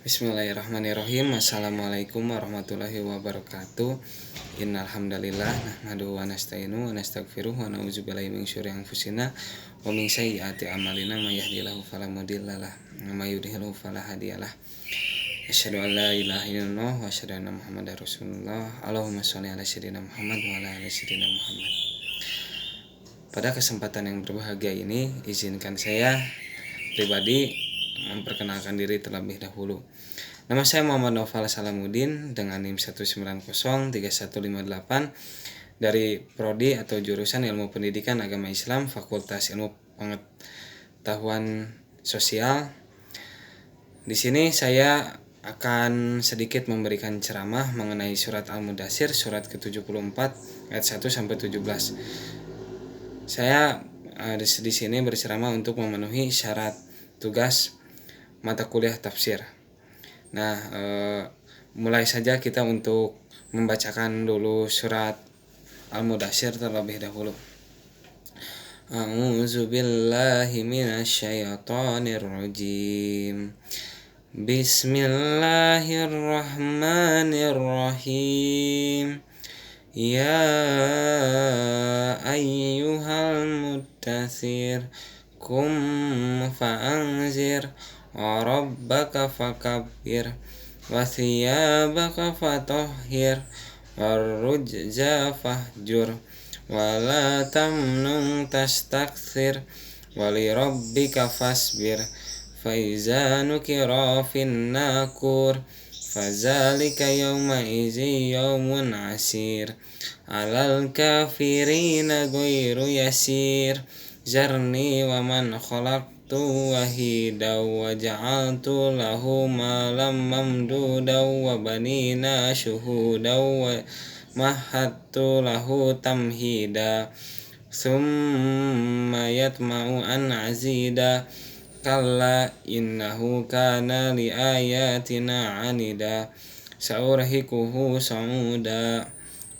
Bismillahirrahmanirrahim. Assalamualaikum warahmatullahi wabarakatuh. Innal hamdalillah nahmaduhu wa nasta'inu wa nastaghfiruh wa na'udzubillahi min syururi anfusina wa min sayyiati a'malina may yahdihillahu fala mudhillalah wa may yudhlil fala hadiyalah. Asyhadu an la ilaha illallah wa asyhadu anna Muhammadar Rasulullah. Allahumma shalli ala sayyidina Muhammad wa ala ali sayyidina Muhammad. Pada kesempatan yang berbahagia ini, izinkan saya pribadi memperkenalkan diri terlebih dahulu. Nama saya Muhammad Naufal Salamuddin dengan NIM 1903158 dari Prodi atau jurusan Ilmu Pendidikan Agama Islam Fakultas Ilmu Pengetahuan Sosial. Di sini saya akan sedikit memberikan ceramah mengenai surat Al-Mudaththir surat ke-74 ayat 1 sampai 17. Saya di sini berceramah untuk memenuhi syarat tugas mata kuliah tafsir. Nah, mulai saja kita untuk membacakan dulu surat Al-Mudaththir terlebih dahulu. A'udzu billahi minasyaitonir rajim. Bismillahirrahmanirrahim. Ya ayyuhal muddaththir qum fa'anzir wa rabbaka fakabbir wa thiyabaka fatahhir warrujza fahjur wa la tamnun tastakthir wa li rabbika fasbir fa iza nukira fin nakur fadzalika yawma izi yawmun asir alal kafirina ghairu yasir zarni wa man khalaqtu wahida wa ja'altu lahu malam mamduda wa banina syuhuda wa mahattu lahu tamhida summa yatma'u an azida kalla innahu kana li ayatina anida saurhikuhu sa'uda.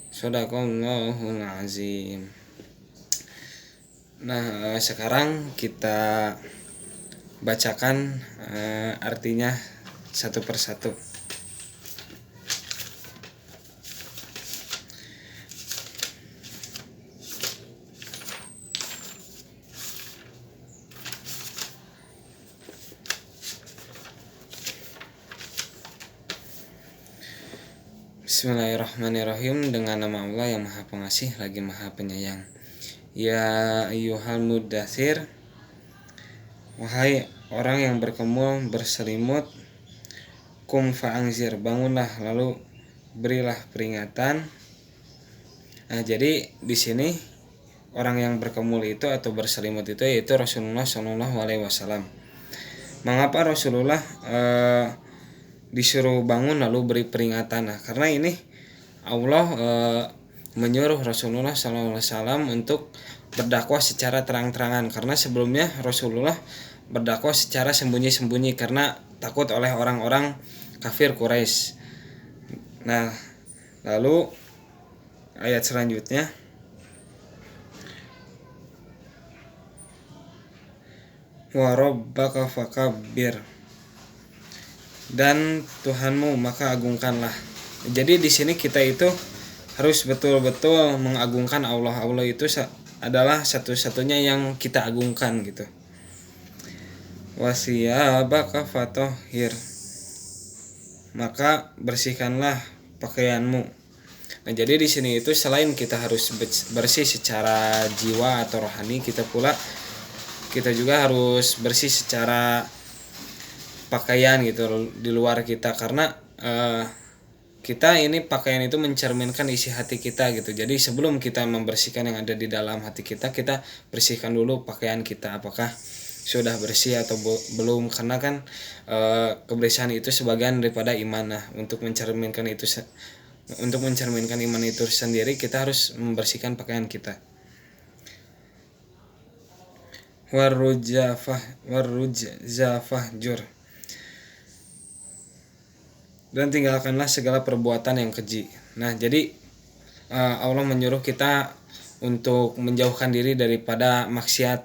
Shadaqallahul azim. Nah, sekarang kita bacakan artinya satu persatu. Bismillahirrahmanirrahim. Dengan nama Allah yang Maha Pengasih lagi Maha Penyayang. Ya ayyuhal muddaththir, wahai orang yang berkemul berselimut, kum fa'anzir, bangunlah lalu berilah peringatan. Nah, jadi di sini orang yang berkemul itu atau berselimut itu yaitu Rasulullah Shallallahu Alaihi Wasallam. Mengapa Rasulullah disuruh bangun lalu beri peringatan? Nah, karena ini Allah menyuruh Rasulullah SAW untuk berdakwah secara terang-terangan, karena sebelumnya Rasulullah berdakwah secara sembunyi-sembunyi karena takut oleh orang-orang kafir Quraisy. Nah, lalu ayat selanjutnya, wa rabbaka fakabbir, dan Tuhanmu maka agungkanlah. Jadi di sini kita itu harus betul-betul mengagungkan Allah. Allah itu adalah satu-satunya yang kita agungkan gitu. Wasiyabaka fatahhir, maka bersihkanlah pakaianmu. Nah, jadi di sini itu selain kita harus bersih secara jiwa atau rohani, kita juga harus bersih secara pakaian gitu di luar kita, karena kita ini pakaian itu mencerminkan isi hati kita gitu. Jadi sebelum kita membersihkan yang ada di dalam hati kita, kita bersihkan dulu pakaian kita apakah sudah bersih atau belum, karena kan kebersihan itu sebagian daripada iman. Nah, untuk mencerminkan iman itu sendiri, kita harus membersihkan pakaian kita. Warrujza fahjur, dan tinggalkanlah segala perbuatan yang keji. Nah, jadi Allah menyuruh kita untuk menjauhkan diri daripada maksiat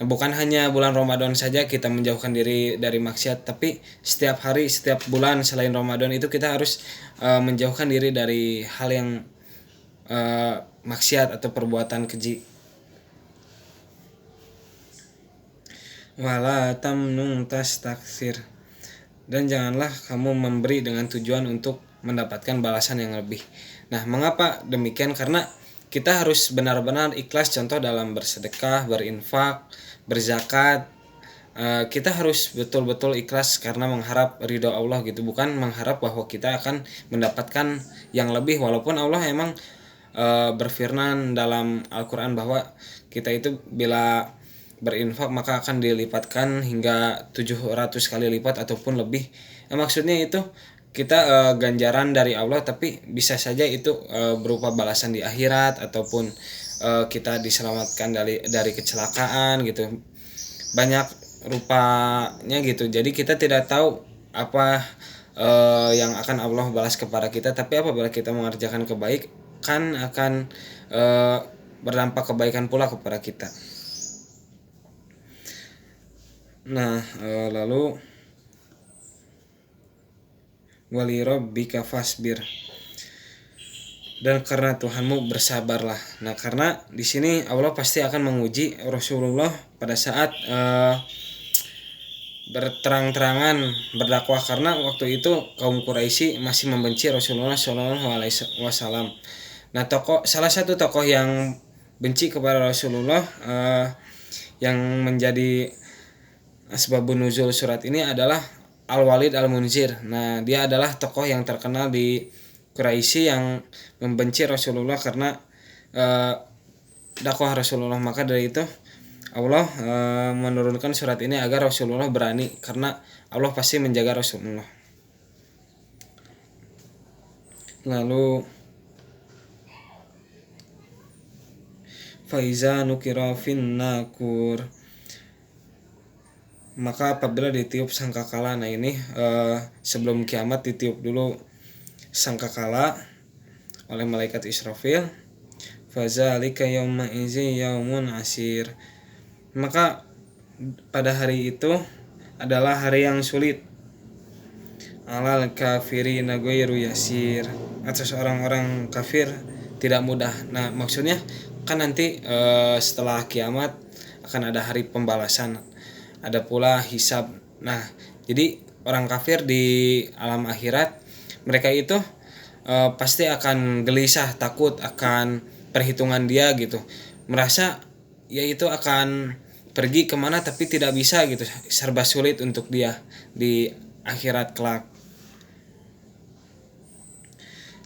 bukan hanya bulan Ramadan saja kita menjauhkan diri dari maksiat, tapi setiap hari, setiap bulan selain Ramadan itu kita harus menjauhkan diri dari hal yang maksiat atau perbuatan keji. Wala tamnun tastakthir, dan janganlah kamu memberi dengan tujuan untuk mendapatkan balasan yang lebih. Nah, mengapa demikian? Karena kita harus benar-benar ikhlas, contoh dalam bersedekah, berinfak, berzakat. Kita harus betul-betul ikhlas karena mengharap ridho Allah gitu, bukan mengharap bahwa kita akan mendapatkan yang lebih, walaupun Allah emang berfirman dalam Al-Quran bahwa kita itu bila berinfak maka akan dilipatkan hingga 700 kali lipat ataupun lebih. Maksudnya itu kita ganjaran dari Allah, tapi bisa saja itu berupa balasan di akhirat ataupun kita diselamatkan dari kecelakaan gitu. Banyak rupanya gitu. Jadi kita tidak tahu apa yang akan Allah balas kepada kita, tapi apabila kita mengerjakan kebaikan akan berdampak kebaikan pula kepada kita. Nah, lalu wali rabbika fasbir, dan karena Tuhanmu bersabarlah. Nah, karena di sini Allah pasti akan menguji Rasulullah pada saat berterang-terangan berdakwah, karena waktu itu kaum Quraisy masih membenci Rasulullah SAW. Nah, salah satu tokoh yang benci kepada Rasulullah yang menjadi asbabun nuzul surat ini adalah Al-Walid Al-Munzir. Nah, dia adalah tokoh yang terkenal di Quraisy yang membenci Rasulullah karena dakwah Rasulullah. Maka dari itu Allah menurunkan surat ini agar Rasulullah berani, karena Allah pasti menjaga Rasulullah. Lalu faiza nukira fin nakur, maka apabila ditiup sangkakala. Nah, ini sebelum kiamat ditiup dulu sangkakala oleh malaikat Israfil. Fazalika yauma izi yaumun asir, maka pada hari itu adalah hari yang sulit. Alal kafirina ghairu yasir, atas orang-orang kafir tidak mudah. Nah, maksudnya kan nanti setelah kiamat akan ada hari pembalasan, ada pula hisab. Nah, jadi orang kafir di alam akhirat mereka itu pasti akan gelisah, takut akan perhitungan dia gitu, merasa ya itu akan pergi kemana tapi tidak bisa gitu, serba sulit untuk dia di akhirat kelak.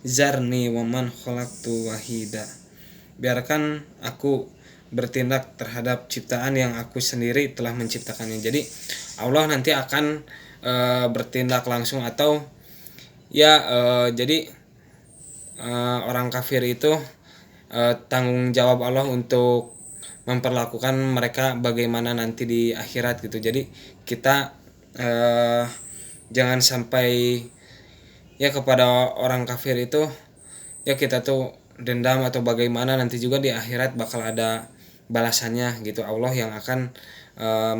Zarni waman khalaqtu wahida, biarkan aku bertindak terhadap ciptaan yang aku sendiri telah menciptakannya. Jadi Allah nanti akan bertindak langsung, atau ya jadi orang kafir itu tanggung jawab Allah untuk memperlakukan mereka bagaimana nanti di akhirat gitu. Jadi kita jangan sampai ya kepada orang kafir itu ya kita tuh dendam atau bagaimana, nanti juga di akhirat bakal ada balasannya gitu, Allah yang akan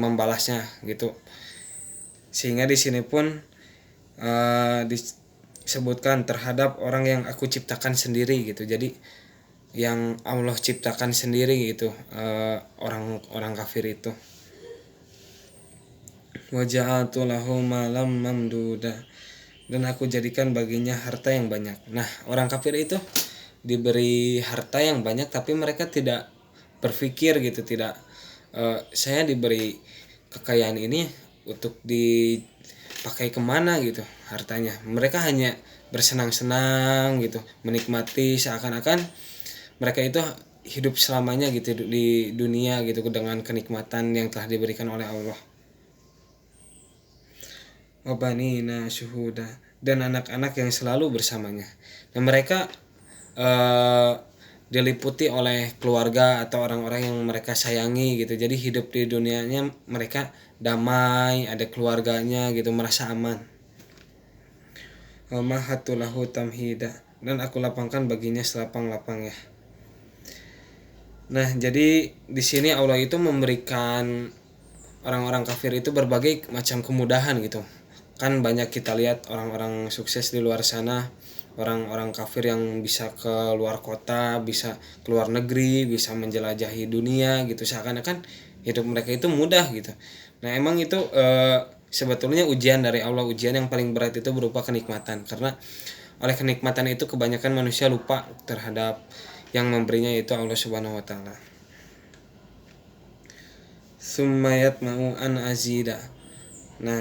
membalasnya gitu. Sehingga di sini pun disebutkan terhadap orang yang aku ciptakan sendiri gitu. Jadi yang Allah ciptakan sendiri gitu, orang kafir itu. Waja'altu lahu malam mamduda, dan aku jadikan baginya harta yang banyak. Nah, orang kafir itu diberi harta yang banyak tapi mereka tidak berpikir gitu, tidak saya diberi kekayaan ini untuk dipakai kemana gitu hartanya. Mereka hanya bersenang-senang gitu, menikmati, seakan-akan mereka itu hidup selamanya gitu di dunia gitu dengan kenikmatan yang telah diberikan oleh Allah. Wabanina syuhuda, dan anak-anak yang selalu bersamanya. Dan mereka diliputi oleh keluarga atau orang-orang yang mereka sayangi gitu. Jadi hidup di dunianya mereka damai, ada keluarganya gitu, merasa aman. Wa mahatulahu tamhida, dan aku lapangkan baginya selapang-lapangnya. Nah, jadi di sini Allah itu memberikan orang-orang kafir itu berbagai macam kemudahan gitu. Kan banyak kita lihat orang-orang sukses di luar sana, orang-orang kafir yang bisa ke luar kota, bisa ke luar negeri, bisa menjelajahi dunia gitu. Seakan-akan hidup mereka itu mudah gitu. Nah, emang itu sebetulnya ujian dari Allah. Ujian yang paling berat itu berupa kenikmatan, karena oleh kenikmatan itu kebanyakan manusia lupa terhadap yang memberinya, yaitu Allah Subhanahu wa taala. Summayat mau an azida. Nah,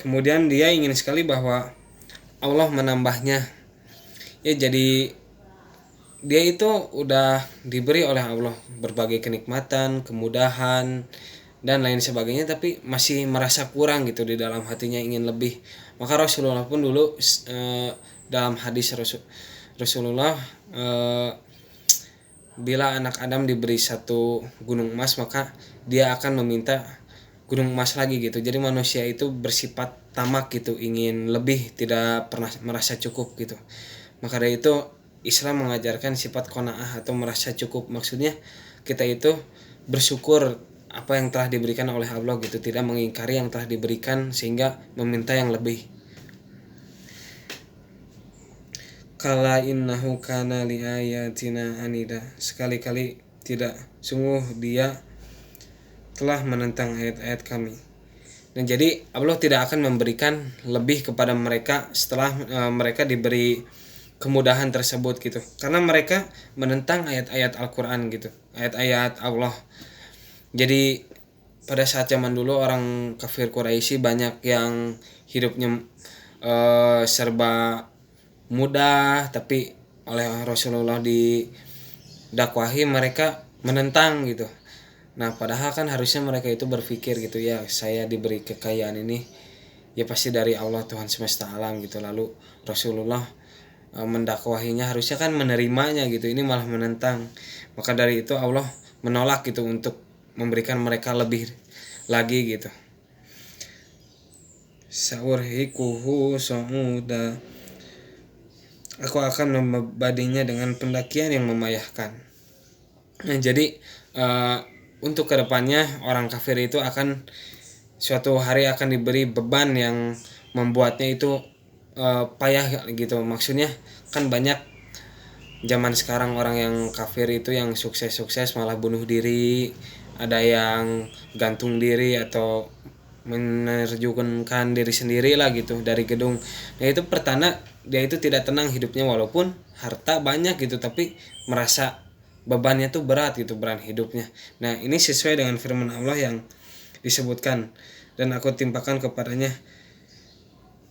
kemudian dia ingin sekali bahwa Allah menambahnya. Ya, jadi dia itu udah diberi oleh Allah berbagai kenikmatan, kemudahan dan lain sebagainya, tapi masih merasa kurang gitu di dalam hatinya, ingin lebih. Maka Rasulullah pun dulu dalam hadis Rasulullah, bila anak Adam diberi satu gunung emas, maka dia akan meminta gunung emas lagi gitu. Jadi manusia itu bersifat tamak gitu, ingin lebih, tidak pernah merasa cukup gitu. Maka dari itu Islam mengajarkan sifat qanaah atau merasa cukup. Maksudnya kita itu bersyukur apa yang telah diberikan oleh Allah gitu, tidak mengingkari yang telah diberikan sehingga meminta yang lebih. Kala innahu kana li ayatina anida. Sekali-kali tidak, sungguh dia telah menentang ayat-ayat kami. Dan jadi Allah tidak akan memberikan lebih kepada mereka setelah mereka diberi kemudahan tersebut gitu. Karena mereka menentang ayat-ayat Al-Qur'an gitu, ayat-ayat Allah. Jadi pada saat zaman dulu orang kafir Quraisy banyak yang hidupnya serba mudah, tapi oleh Rasulullah didakwahi mereka menentang gitu. Nah, padahal kan harusnya mereka itu berpikir gitu, ya saya diberi kekayaan ini ya pasti dari Allah Tuhan semesta alam gitu. Lalu Rasulullah mendakwahinya harusnya kan menerimanya gitu, ini malah menentang. Maka dari itu Allah menolak gitu untuk memberikan mereka lebih lagi gitu. Saurhiquhu sa'uda. Aku akan membebaninya dengan pendakian yang memayahkan. Nah, jadi untuk kedepannya orang kafir itu akan suatu hari akan diberi beban yang membuatnya itu payah gitu. Maksudnya kan banyak zaman sekarang orang yang kafir itu yang sukses-sukses malah bunuh diri, ada yang gantung diri atau menerjunkan diri sendiri lah gitu dari gedung. Nah, itu pertanda dia itu tidak tenang hidupnya, walaupun harta banyak gitu, tapi merasa bebannya tuh berat gitu, beban hidupnya. Nah, ini sesuai dengan firman Allah yang disebutkan, dan aku timpakan kepadanya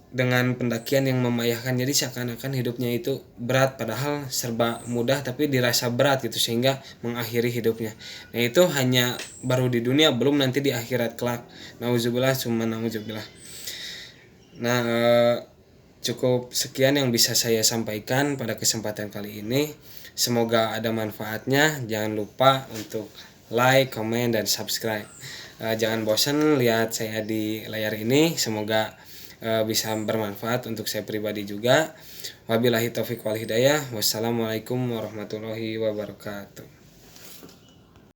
dengan pendakian yang memayahkan. Jadi seakan-akan hidupnya itu berat, padahal serba mudah tapi dirasa berat gitu, sehingga mengakhiri hidupnya. Nah, itu hanya baru di dunia, belum nanti di akhirat kelak. Nauzubillah summa nauzubillah. Nah, cukup sekian yang bisa saya sampaikan pada kesempatan kali ini. Semoga ada manfaatnya. Jangan lupa untuk like, comment, dan subscribe. Jangan bosan lihat saya di layar ini. Semoga bisa bermanfaat untuk saya pribadi juga. Wabillahi taufiq wal hidayah. Wassalamualaikum warahmatullahi wabarakatuh.